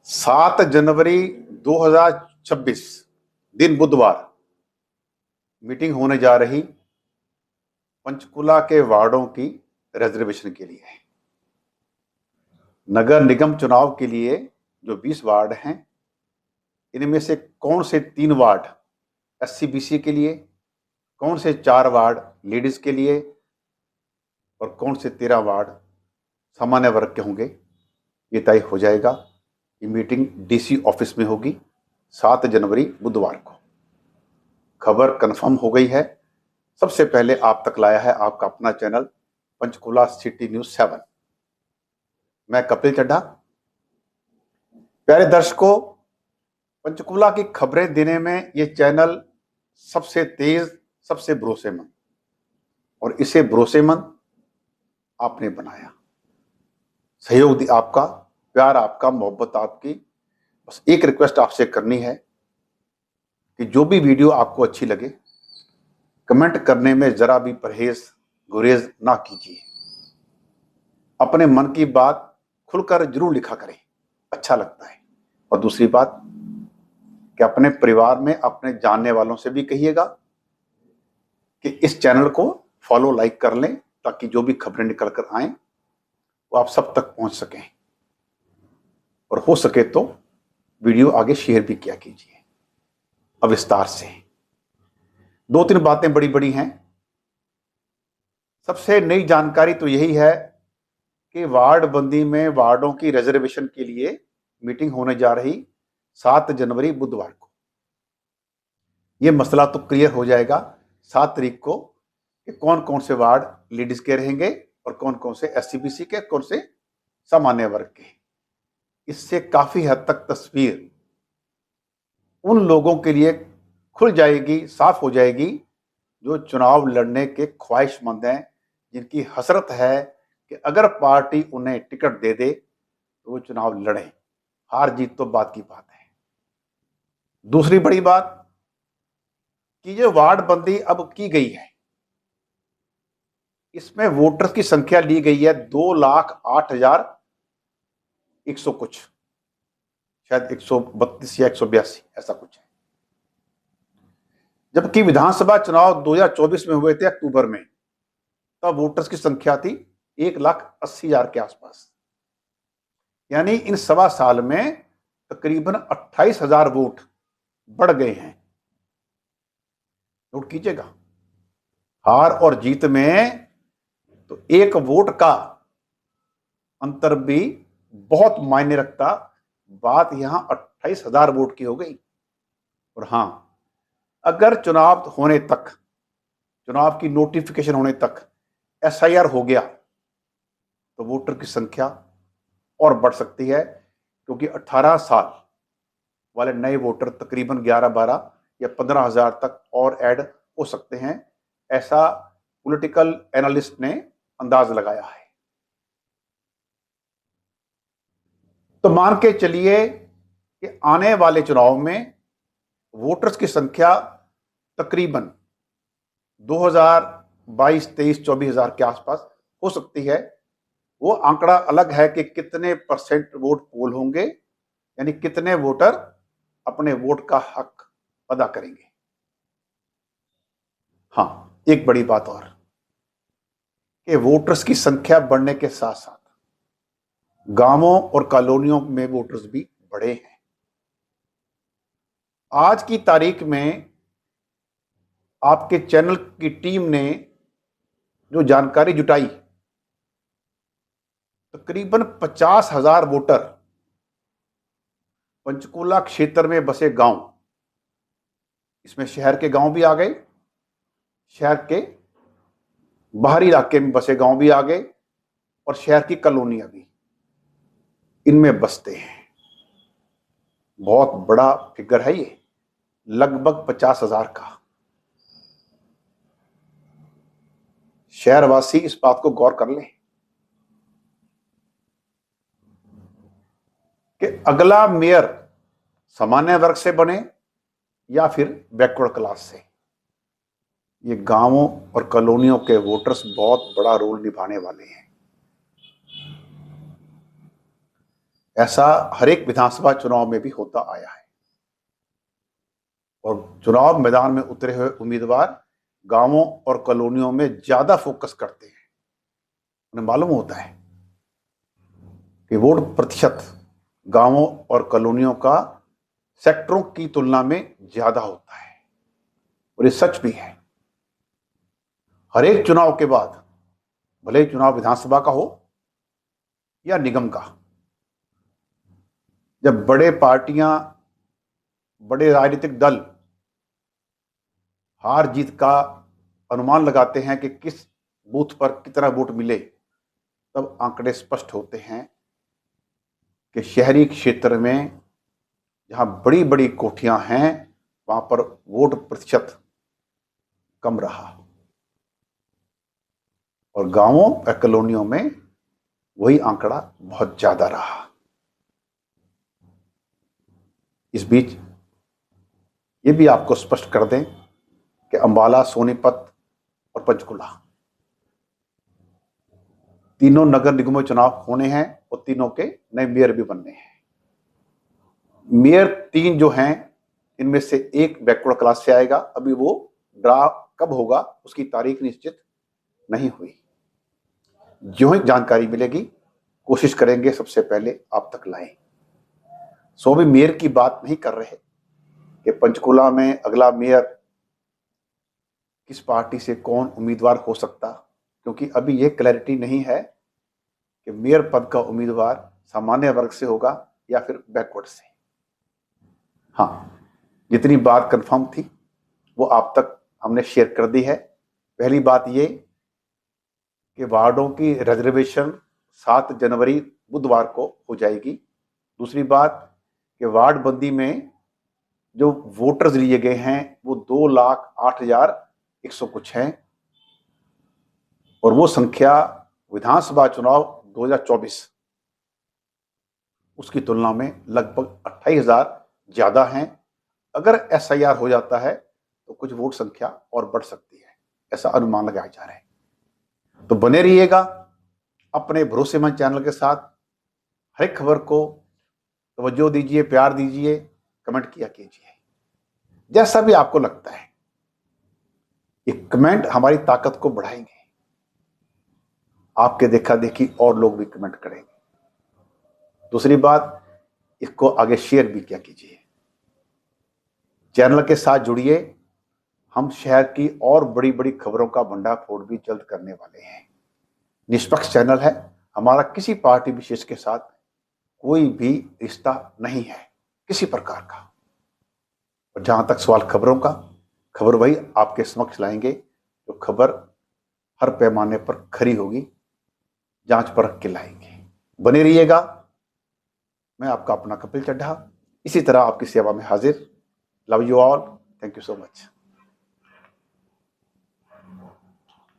7 जनवरी 2026 दिन बुधवार मीटिंग होने जा रही पंचकुला के वार्डों की रिजर्वेशन के लिए। नगर निगम चुनाव के लिए जो 20 वार्ड हैं, इनमें से कौन से 3 वार्ड एससी बीसी के लिए, कौन से 4 वार्ड लेडीज के लिए और कौन से 13 वार्ड सामान्य वर्ग के होंगे, ये तय हो जाएगा। ये मीटिंग डीसी ऑफिस में होगी 7 जनवरी बुधवार को। खबर कंफर्म हो गई है। सबसे पहले आप तक लाया है आपका अपना चैनल पंचकुला सिटी न्यूज़ 7। मैं कपिल चड्ढा। प्यारे दर्शकों, पंचकुला की खबरें देने में ये चैनल सबसे तेज, सबसे भरोसेमंद, और इसे भरोसेमंद आपने बनाया। सहयोग आपका, प्यार आपका, मोहब्बत आपकी। बस एक रिक्वेस्ट आपसे करनी है कि जो भी वीडियो आपको अच्छी लगे, कमेंट करने में जरा भी गुरेज ना कीजिए। अपने मन की बात खुलकर जरूर लिखा करें, अच्छा लगता है। और दूसरी बात कि अपने परिवार में अपने जानने वालों से भी कहिएगा कि इस चैनल को फॉलो, लाइक कर लें, ताकि जो भी खबरें निकल कर आए वो आप सब तक पहुंच सकें। और हो सके तो वीडियो आगे शेयर भी किया कीजिए। अब विस्तार से 2-3 बातें बड़ी बड़ी हैं। सबसे नई जानकारी तो यही है कि वार्ड बंदी में वार्डों की रिजर्वेशन के लिए मीटिंग होने जा रही 7 जनवरी बुधवार को। यह मसला तो क्लियर हो जाएगा 7 तारीख को कि कौन कौन से वार्ड लेडीज के रहेंगे और कौन कौन से एससीबीसी के, कौन से सामान्य वर्ग के। इससे काफी हद तक तस्वीर उन लोगों के लिए खुल जाएगी, साफ हो जाएगी जो चुनाव लड़ने के ख्वाहिशमंद हैं, जिनकी हसरत है कि अगर पार्टी उन्हें टिकट दे दे तो वो चुनाव लड़ें। हार जीत तो बात की बात है। दूसरी बड़ी बात कि जो वार्ड बंदी अब की गई है, इसमें वोटर्स की संख्या ली गई है 2,08,100 कुछ, शायद 132 या 182 ऐसा कुछ है। जबकि विधानसभा चुनाव 2024 में हुए थे अक्टूबर में, तब वोटर्स की संख्या थी 1,80,000 के आसपास। यानी इन 1.25 साल में तकरीबन 28,000 वोट बढ़ गए हैं। नोट कीजिएगा, हार और जीत में तो एक वोट का अंतर भी बहुत मायने रखता। बात यहां 28,000 वोट की हो गई। और हां, अगर चुनाव होने तक, चुनाव की नोटिफिकेशन होने तक एसआईआर हो गया तो वोटर की संख्या और बढ़ सकती है, क्योंकि 18 साल वाले नए वोटर तकरीबन 11-12 या 15,000 तक और ऐड हो सकते हैं। ऐसा पॉलिटिकल एनालिस्ट ने अंदाज लगाया है। तो मान के चलिए कि आने वाले चुनाव में वोटर्स की संख्या तकरीबन 2022, 23, 24,000 के आसपास हो सकती है। वो आंकड़ा अलग है कि कितने % वोट पोल होंगे, यानी कितने वोटर अपने वोट का हक अदा करेंगे। हां, एक बड़ी बात और कि वोटर्स की संख्या बढ़ने के साथ साथ गांवों और कॉलोनियों में वोटर्स भी बढ़े हैं। आज की तारीख में आपके चैनल की टीम ने जो जानकारी जुटाई, तकरीबन 50,000 वोटर पंचकुला क्षेत्र में बसे गांव, इसमें शहर के गांव भी आ गए, शहर के बाहरी इलाके में बसे गांव भी आ गए, और शहर की कॉलोनियां भी इनमें बसते हैं। बहुत बड़ा फिगर है ये, लगभग 50,000 का। शहरवासी इस बात को गौर कर लें कि अगला मेयर सामान्य वर्ग से बने या फिर बैकवर्ड क्लास से। ये गांवों और कॉलोनियों के वोटर्स बहुत बड़ा रोल निभाने वाले हैं। ऐसा हर एक विधानसभा चुनाव में भी होता आया है और चुनाव मैदान में उतरे हुए उम्मीदवार गांवों और कॉलोनियों में ज्यादा फोकस करते हैं। उन्हें मालूम होता है कि वोट प्रतिशत गांवों और कॉलोनियों का सेक्टरों की तुलना में ज्यादा होता है और ये सच भी है। हर एक चुनाव के बाद, भले ही चुनाव विधानसभा का हो या निगम का, जब बड़े पार्टियां, बड़े राजनीतिक दल हार जीत का अनुमान लगाते हैं कि किस बूथ पर कितना वोट मिले, तब आंकड़े स्पष्ट होते हैं कि शहरी क्षेत्र में जहां बड़ी बड़ी कोठियां हैं वहां पर वोट प्रतिशत कम रहा और गांवों या कॉलोनियों में वही आंकड़ा बहुत ज्यादा रहा। इस बीच ये भी आपको स्पष्ट कर दें कि अंबाला, सोनीपत और पंचकुला तीनों नगर निगमों चुनाव होने हैं और तीनों के नए मेयर भी बनने हैं। मेयर 3 जो हैं, इनमें से एक बैकवर्ड क्लास से आएगा। अभी वो ड्रा कब होगा उसकी तारीख निश्चित नहीं हुई। जो ही जानकारी मिलेगी कोशिश करेंगे सबसे पहले आप तक लाएं। सो भी मेयर की बात नहीं कर रहे कि पंचकुला में अगला मेयर किस पार्टी से कौन उम्मीदवार हो सकता, क्योंकि अभी ये क्लैरिटी नहीं है कि मेयर पद का उम्मीदवार सामान्य वर्ग से होगा या फिर बैकवर्ड से। हाँ, जितनी बात कंफर्म थी वो आप तक हमने शेयर कर दी है। पहली बात ये कि वार्डों की रिजर्वेशन 7 जनवरी बुधवार को हो जाएगी। दूसरी बात कि वार्ड बंदी में जो वोटर्स लिए गए हैं वो 2,08,100 कुछ हैं और वो संख्या विधानसभा चुनाव 2024 उसकी तुलना में लगभग 28,000 ज्यादा हैं। अगर SIR हो जाता है तो कुछ वोट संख्या और बढ़ सकती है, ऐसा अनुमान लगाया जा रहा है। तो बने रहिएगा अपने भरोसेमंद चैनल के साथ। हर एक खबर को तवज्जो दीजिए, प्यार दीजिए, कमेंट किया कीजिए। जैसा भी आपको लगता है, ये कमेंट हमारी ताकत को बढ़ाएंगे। आपके देखा देखी और लोग भी कमेंट करेंगे। दूसरी बात, इसको आगे शेयर भी किया कीजिए। चैनल के साथ जुड़िए। हम शहर की और बड़ी बड़ी खबरों का भंडाफोड़ भी जल्द करने वाले हैं। निष्पक्ष चैनल है हमारा, किसी पार्टी विशेष के साथ कोई भी रिश्ता नहीं है किसी प्रकार का। और जहां तक सवाल खबरों का, खबर वही आपके समक्ष लाएंगे जो खबर हर पैमाने पर खरी होगी, जांच परख के लाएंगे। बने रहिएगा। मैं आपका अपना कपिल चड्ढा इसी तरह आपकी सेवा में हाजिर। Love you all. Thank you so much.